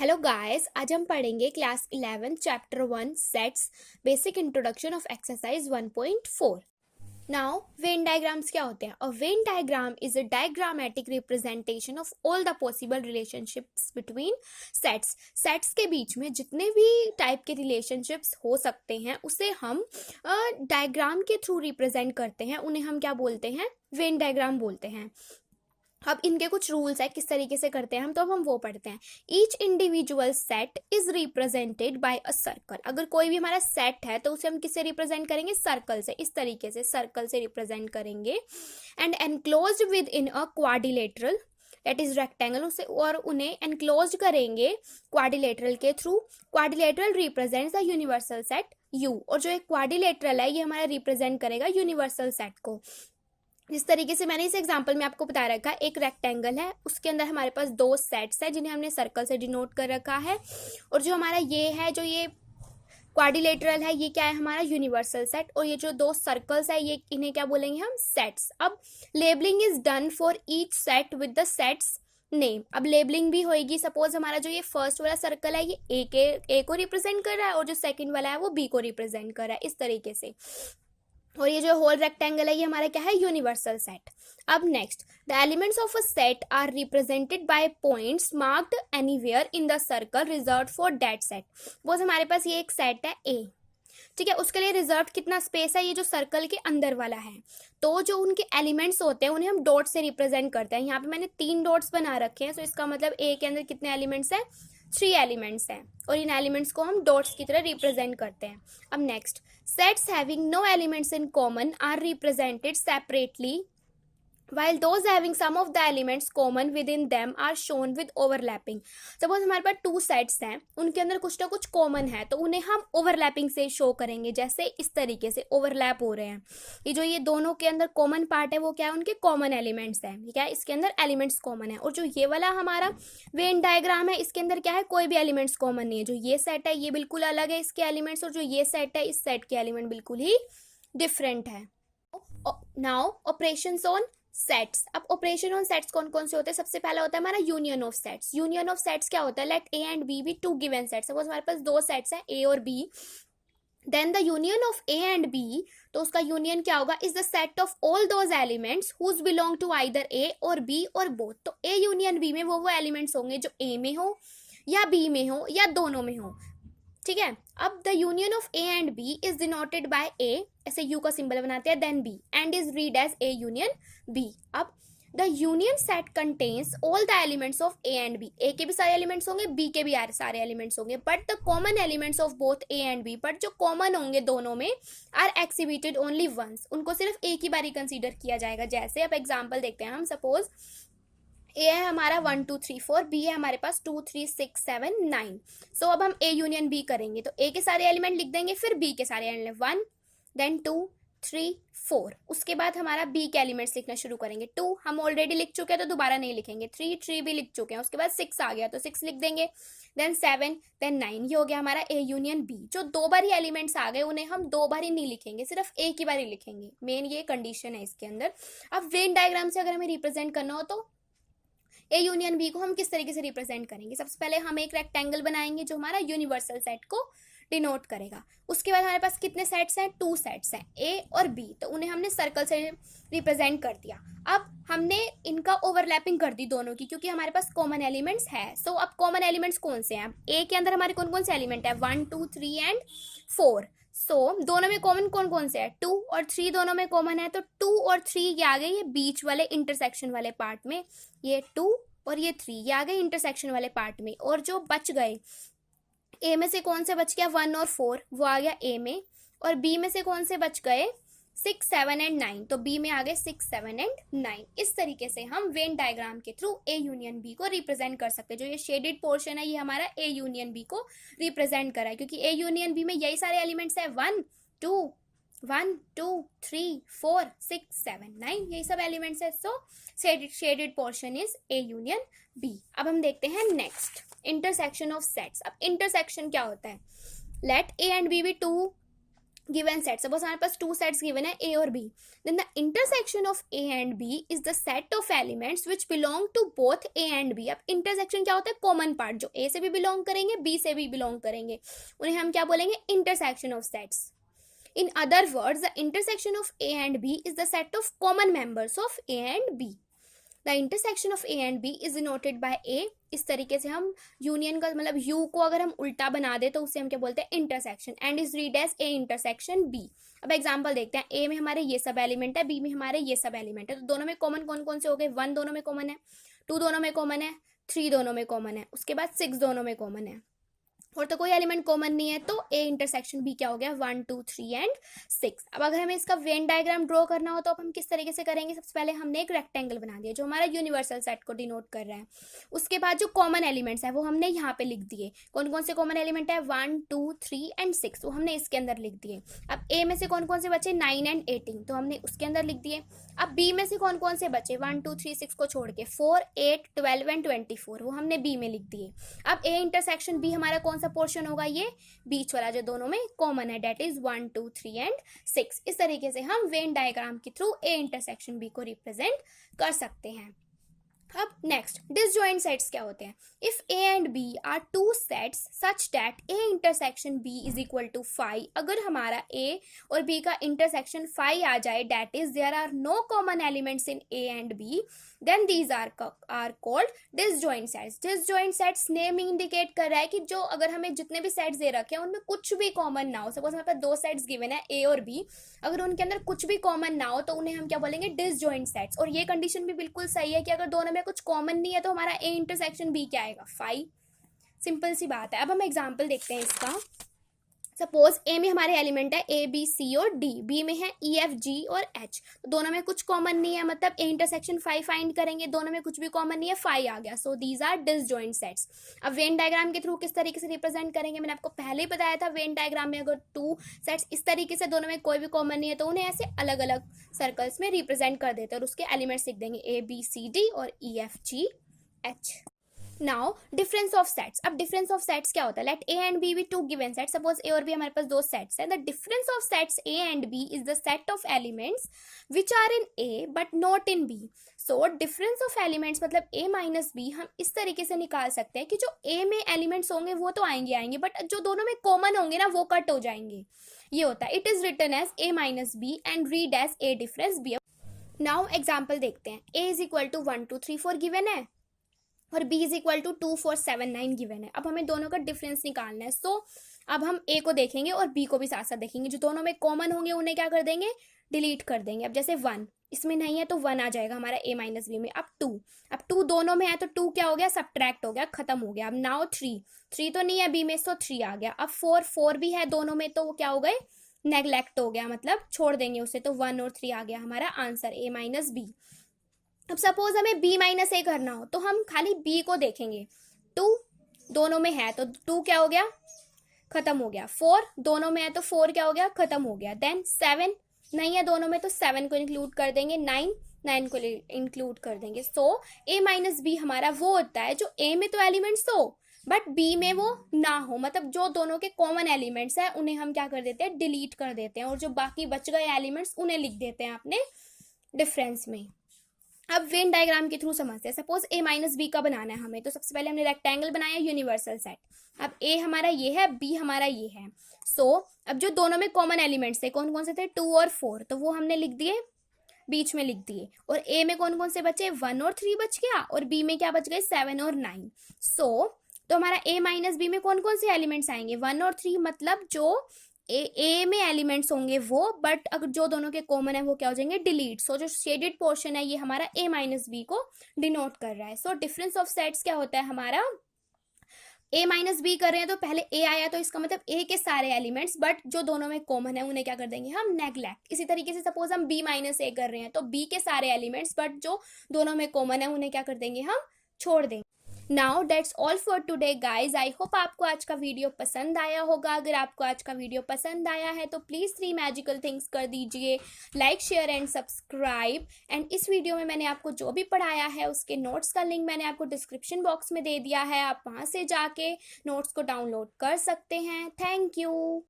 Hello guys, आज हम पढ़ेंगे class 11 chapter 1 sets basic introduction of exercise 1.4। Now Venn diagrams क्या होते हैं? A Venn diagram is a diagrammatic representation of all the possible relationships between sets. Sets के बीच में जितने भी टाइप के रिलेशनशिप्स हो सकते हैं उसे हम डायग्राम के थ्रू रिप्रेजेंट करते हैं, उन्हें हम क्या बोलते हैं? वेन डायग्राम बोलते हैं। अब इनके कुछ रूल्स है, किस तरीके से करते हैं हम, तो अब हम वो पढ़ते हैं। Each individual set is represented by a circle. अगर कोई भी हमारा सेट है तो उसे हम किससे रिप्रेजेंट करेंगे? सर्कल से। इस तरीके से सर्कल से रिप्रेजेंट करेंगे। And enclosed with in a quadrilateral that is rectangle, उसे और उन्हें एनक्लोज करेंगे क्वाड्रिलेटरल के through. Quadrilateral represents the universal set you, और जो एक क्वाड्रिलेटरल है ये हमारा रिप्रेजेंट करेगा यूनिवर्सल सेट को। जिस तरीके से मैंने इस एग्जांपल में आपको बता रखा है, एक रेक्टेंगल है, उसके अंदर हमारे पास दो सेट्स हैं जिन्हें हमने सर्कल से डिनोट कर रखा है, और जो हमारा ये है, जो ये क्वाड्रिलेटरल है, ये क्या है? हमारा यूनिवर्सल सेट। और ये जो दो सर्कल्स है, ये इन्हें क्या बोलेंगे हम? सेट्स। अब labelling is done for each set with the sets name. अब लेबलिंग भी होएगी। सपोज हमारा जो ये फर्स्ट वाला सर्कल है ये ए को रिप्रेजेंट कर रहा है, और जो सेकंड वाला है वो बी को रिप्रेजेंट कर रहा है, इस तरीके से। और ये जो होल रेक्टेंगल है ये हमारा क्या है? Universal set. अब next, the elements of a set are represented by points marked anywhere in the circle reserved for that set. वो हमारे पास ये एक सेट है ए, ठीक है, उसके लिए रिजर्व कितना स्पेस है? ये जो सर्कल के अंदर वाला है। तो जो उनके एलिमेंट्स होते हैं उन्हें हम डॉट से रिप्रेजेंट करते हैं। यहाँ पे मैंने 3 डॉट्स बना रखे हैं, तो इसका मतलब ए के अंदर कितने एलिमेंट्स हैं? 3 एलिमेंट्स हैं, और इन एलिमेंट्स को हम डॉट्स की तरह रिप्रेजेंट करते हैं। अब next, sets having no elements in common are represented separately while those having some of the elements common within them are shown with overlapping। Suppose हमारे पास 2 सेट्स हैं, उनके अंदर कुछ ना कुछ कॉमन है, तो उन्हें हम ओवरलैपिंग से शो करेंगे, जैसे इस तरीके से ओवरलैप हो रहे हैं। ये जो ये दोनों के अंदर कॉमन पार्ट है वो क्या है? उनके कॉमन एलिमेंट्स है, क्या है? इसके अंदर एलिमेंट्स कॉमन है। और जो ये वाला हमारा वेन डायग्राम है, इसके अंदर क्या है? कोई भी एलिमेंट्स कॉमन नहीं है। जो ये सेट है ये बिल्कुल अलग है इसके एलिमेंट्स, और जो ये सेट है इस सेट के एलिमेंट बिल्कुल ही डिफरेंट है। Now operations on sets. अब ऑपरेशन ऑन सेट्स कौन कौन से होते हैं? सबसे पहला होता है हमारा union of sets. Union of sets क्या होता है? Let A and B be 2 given sets. Suppose हमारे पास 2 सेट्स हैं ए और B, then the union of A and B, तो उसका यूनियन क्या होगा? Is the set of all those elements whose belong to either A और B और बोथ। तो ए यूनियन बी में वो एलिमेंट्स होंगे जो ए में हो या बी में हो या दोनों में हो, ठीक है। अब the union of A and B is denoted by A, ऐसे यू का सिंबल बनाते हैं, then B, and is read as A union B. अब the union set contains all the elements of A and B. A के भी सारे elements होंगे, B के भी सारे एलिमेंट्स होंगे, but the common elements of both A and B, but जो कॉमन होंगे दोनों में, आर एक्सिबिटेड ओनली वंस। उनको सिर्फ एक ही बारी कंसीडर किया जाएगा। जैसे अब एग्जाम्पल देखते हैं हम। सपोज ए है हमारा 1 2 3 4, बी है हमारे पास 2 3 6 7 9। सो अब हम ए यूनियन बी करेंगे, तो ए के सारे एलिमेंट लिख देंगे, फिर बी के सारे एलिमेंट 1 देन 2 3 4। उसके बाद हमारा बी के एलिमेंट्स लिखना शुरू करेंगे। 2 हम ऑलरेडी लिख चुके हैं तो दोबारा नहीं लिखेंगे, 3 भी लिख चुके हैं। उसके बाद 6 आ गया तो 6 लिख देंगे, देन 7 देन 9। ये हो गया हमारा ए यूनियन बी। जो 2 बार ही एलिमेंट्स आ गए उन्हें हम 2 बार ही नहीं लिखेंगे, सिर्फ एक ही बार ही लिखेंगे। मेन ये कंडीशन है इसके अंदर। अब वेन डायग्राम से अगर हमें रिप्रेजेंट करना हो तो ए यूनियन बी को हम किस तरीके से रिप्रेजेंट करेंगे? सबसे पहले हम एक रेक्टेंगल बनाएंगे जो हमारा यूनिवर्सल सेट को डिनोट करेगा। उसके बाद हमारे पास कितने सेट्स हैं? 2 सेट्स हैं, ए और बी, तो उन्हें हमने सर्कल से रिप्रेजेंट कर दिया। अब हमने इनका ओवरलैपिंग कर दी दोनों की, क्योंकि हमारे पास कॉमन एलिमेंट्स है। सो अब कॉमन एलिमेंट्स कौन से हैं? ए के अंदर हमारे कौन कौन से एलिमेंट है? 1 2 3 एंड 4। सो दोनों में कॉमन कौन कौन से है? 2 और 3 दोनों में कॉमन है, तो 2 और 3 ये आ गए ये बीच वाले इंटरसेक्शन वाले पार्ट में, ये 2 और ये 3 ये आ गए इंटरसेक्शन वाले पार्ट में। और जो बच गए ए में से कौन से बच गया? 1 और 4 वो आ गया ए में, और बी में से कौन से बच गए? 6 7 एंड 9, तो बी में आ गए 6 7 एंड 9। इस तरीके से हम वेन डायग्राम के थ्रू ए यूनियन बी को रिप्रेजेंट कर सकते हैं। जो ये शेडेड पोर्शन है ये हमारा ए यूनियन बी को रिप्रेजेंट करा है, क्योंकि ए यूनियन बी में यही सारे एलिमेंट्स है, 1 2 3 4 6 7 9, यही सब एलिमेंट्स है। So shaded portion is A union B. अब हम देखते हैं नेक्स्ट, इंटरसेक्शन ऑफ सेट्स। अब इंटरसेक्शन क्या होता है? Let A and B 2 given set, suppose हमारे पास two sets given है A और B, then the intersection of A and B is the set of elements which belong to both A and B. अब intersection क्या होता है? common part, जो A से भी belong करेंगे B से भी belong करेंगे, उन्हें हम क्या बोलेंगे? intersection of sets. In other words, the intersection of A and B is the set of common members of A and B. The intersection of A and B is denoted by A. इस तरीके से हम union का मतलब U को अगर हम उल्टा बना दे तो उसे हम क्या बोलते हैं? Intersection. And is read as A intersection B. अब एग्जांपल देखते हैं. A में हमारे ये सब एलिमेंट है, B में हमारे ये सब एलिमेंट है, तो दोनों में कॉमन कौन कौन से हो गए? 1 दोनों में कॉमन है, 2 दोनों में कॉमन है, 3 दोनों में कॉमन है, उसके बाद 6 दोनों में कॉमन है, और तो कोई एलिमेंट कॉमन नहीं है, तो A इंटरसेक्शन B क्या हो गया? 1 2 3 एंड 6. अब अगर हमें इसका वेन डायग्राम ड्रॉ करना हो तो अब हम किस तरीके से करेंगे? सबसे पहले हमने एक रेक्टेंगल बना दिया जो हमारा यूनिवर्सल सेट को डिनोट कर रहा है. उसके बाद जो कॉमन एलिमेंट्स है वो हमने यहाँ पे लिख दिए. कौन कौन से कॉमन एलिमेंट है? 1 2 3 एंड 6, वो हमने इसके अंदर लिख दिए. अब A में से कौन कौन से बचे? 9 एंड 18, तो हमने उसके अंदर लिख दिए. अब B में से कौन कौन से बचे? 1 2 3 6 को छोड़ के 4 8 12 एंड 24, वो हमने B में लिख दिए. अब A इंटरसेक्शन B हमारा कौन सा पोर्शन होगा? ये बीच वाला जो दोनों में कॉमन है, डेट इज 1 2 3 एंड 6. इस तरीके से हम वेन डायग्राम के थ्रू A इंटरसेक्शन B को रिप्रेजेंट कर सकते हैं. अब नेक्स्ट डिसजॉइंट सेट्स क्या होते हैं? If A and B are two sets such that A intersection B is equal to 5, अगर हमारा A और B का इंटरसेक्शन 5 आ जाए, that is there are no common elements in A and B, then these are called disjoint sets. Disjoint sets name indicate कर रहा है कि जो अगर हमें जितने भी सेट्स दे रखे हैं उनमें कुछ भी कॉमन ना हो. सपोज हमारे पास 2 सेट्स गिवन है A और B, अगर उनके अंदर कुछ भी कॉमन ना हो तो उन्हें हम क्या बोलेंगे? Disjoint sets. और ये कंडीशन भी बिल्कुल सही है कि अगर दोनों में कुछ कॉमन नहीं है तो हमारा A इंटरसेक्शन B क्या आएगा? 5. सिंपल सी बात है. अब हम एग्जांपल देखते हैं इसका. सपोज A में हमारे एलिमेंट है A B C और D, B में है E F G और H, तो दोनों में कुछ कॉमन नहीं है, मतलब A इंटरसेक्शन 5 फाइंड करेंगे, दोनों में कुछ भी कॉमन नहीं है, 5 आ गया. So these are disjoint sets. अब वेन डायग्राम के थ्रू किस तरीके से रिप्रेजेंट करेंगे? मैंने आपको पहले ही बताया था. वेन डायग्राम में अगर 2 सेट्स इस तरीके से दोनों में कोई भी कॉमन नहीं है तो उन्हें ऐसे अलग अलग सर्कल्स में रिप्रेजेंट कर देते हैं और उसके एलिमेंट्स लिख देंगे A B C D और E F G H. Now difference of sets. अब डिफरेंस ऑफ सेट्स क्या होता है? Let A and B be two given sets. Suppose A और B हमारे पास 2 सेट्स हैं. The difference of sets A and B is the set of elements which are in A but not in B. So difference of elements मतलब A minus B हम इस तरीके से निकाल सकते हैं कि जो A में एलिमेंट्स होंगे वो तो आएंगे, बट जो दोनों में कॉमन होंगे ना वो कट हो जाएंगे. ये होता है. It is written as A minus B and read as A difference B. Now example देखते हैं. A is equal to 1 2 3 4 given है और B is equal to 2 4 7 9 given है. अब हमें दोनों का डिफरेंस निकालना है. सो अब हम A को देखेंगे और B को भी साथ साथ देखेंगे. जो दोनों में कॉमन होंगे उन्हें क्या कर देंगे? डिलीट कर देंगे. अब जैसे 1 इसमें नहीं है तो 1 आ जाएगा हमारा A माइनस B में. अब 2 दोनों में है तो 2 क्या हो गया? सब्ट्रैक्ट हो गया, खत्म हो गया. अब नाउ 3 तो नहीं है B में, सो 3 आ गया. अब 4 भी है दोनों में तो वो क्या हो गए? नेग्लेक्ट हो गया, मतलब छोड़ देंगे उसे. तो 1 और 3 आ गया हमारा आंसर A माइनस B. अब सपोज हमें B माइनस A करना हो तो हम खाली B को देखेंगे. 2 दोनों में है तो 2 क्या हो गया? खत्म हो गया. 4 दोनों में है तो 4 क्या हो गया? खत्म हो गया. देन 7 नहीं है दोनों में तो 7 को इंक्लूड कर देंगे. 9 को इंक्लूड कर देंगे. सो A माइनस B हमारा वो होता है जो A में तो एलिमेंट्स हो बट B में वो ना हो, मतलब जो दोनों के कॉमन एलिमेंट्स हैं उन्हें हम क्या कर देते हैं? डिलीट कर देते हैं, और जो बाकी बच गए एलिमेंट्स उन्हें लिख देते हैं अपने डिफरेंस में. अब वेन डायग्राम के थ्रू समझते हैं. सपोज A माइनस B का बनाना है हमें, तो सबसे पहले हमने रेक्टेंगल बनाया यूनिवर्सल सेट. अब A हमारा ये है, B हमारा ये है. सो अब जो दोनों में कॉमन एलिमेंट्स थे कौन कौन से थे? 2 और 4, तो वो हमने लिख दिए, बीच में लिख दिए. और A में कौन कौन से बचे? 1 और 3 बच गया, और B में क्या बच गए? 7 और 9. सो तो हमारा A माइनस B में कौन कौन से एलिमेंट्स आएंगे? 1 और 3, मतलब जो ए में एलिमेंट्स होंगे वो, बट अगर जो दोनों के कॉमन है वो क्या हो जाएंगे? डिलीट. सो जो शेडेड पोर्शन है ये हमारा A माइनस B को डिनोट कर रहा है. सो डिफरेंस ऑफ सेट्स क्या होता है हमारा? A माइनस B कर रहे हैं तो पहले A आया तो इसका मतलब A के सारे एलिमेंट्स, बट जो दोनों में कॉमन है उन्हें क्या कर देंगे? हम नेग्लेक्ट. इसी तरीके से सपोज हम B माइनस A कर रहे हैं तो B के सारे एलिमेंट्स बट जो दोनों में कॉमन है उन्हें क्या कर देंगे? हम छोड़ देंगे. Now that's all for today guys. I hope आपको आज का वीडियो पसंद आया होगा. अगर आपको आज का वीडियो पसंद आया है तो प्लीज़ 3 मैजिकल थिंग्स कर दीजिए, like share and subscribe. And इस वीडियो में मैंने आपको जो भी पढ़ाया है उसके नोट्स का लिंक मैंने आपको डिस्क्रिप्शन बॉक्स में दे दिया है. आप वहाँ से जाके नोट्स को डाउनलोड कर सकते हैं. Thank you.